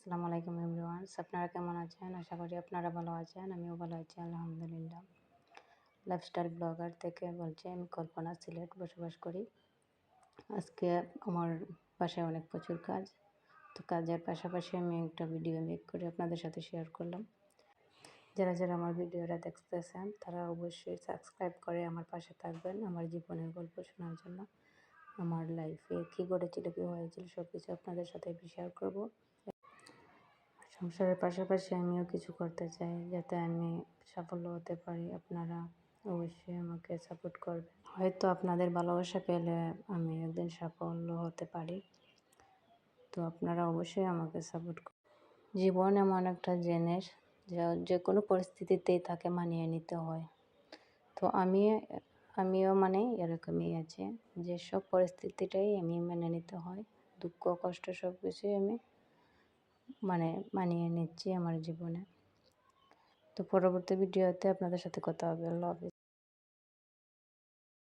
আসসালামু আলাইকুম এভরিওয়ানস, আপনারা কেমন আছেন? আশা করি আপনারা ভালো আছেন। আমিও ভালো আছি আলহামদুলিল্লাহ। লাইফস্টাইল ব্লগার থেকে বলছি, আমি কল্পনা, সিলেট বসবাস করি। আজকে আমার বাসায় অনেক প্রচুর কাজ, তো কাজের পাশাপাশি আমি একটা ভিডিও মেক করে আপনাদের সাথে শেয়ার করলাম। যারা যারা আমার ভিডিওটা দেখতেছেন তারা অবশ্যই সাবস্ক্রাইব করে আমার পাশে থাকবেন, আমার জীবনের গল্প শোনার জন্য। আমার লাইফে কী ঘটেছিল, কী হয়েছিল সব কিছু আপনাদের সাথে শেয়ার করব। সংসারের পাশাপাশি আমিও কিছু করতে চাই যাতে আমি সাফল্য হতে পারি। আপনারা অবশ্যই আমাকে সাপোর্ট করবেন। হয়তো আপনাদের ভালোবাসা পেলে আমি একদিন সাফল্য হতে পারি, তো আপনারা অবশ্যই আমাকে সাপোর্ট করুন। জীবন এমন একটা জিনিস যা যে কোনো পরিস্থিতিতেই তাকে মানিয়ে নিতে হয়। তো আমিও মানে এরকমই আছে যে সব পরিস্থিতিটাই আমি মেনে নিতে হয়। দুঃখ কষ্ট সব কিছুই আমি মানিয়ে নিচ্ছি আমার জীবনে। তো পরবর্তী ভিডিওতে আপনাদের সাথে কথা হবে। আল্লাহ হাফেজ।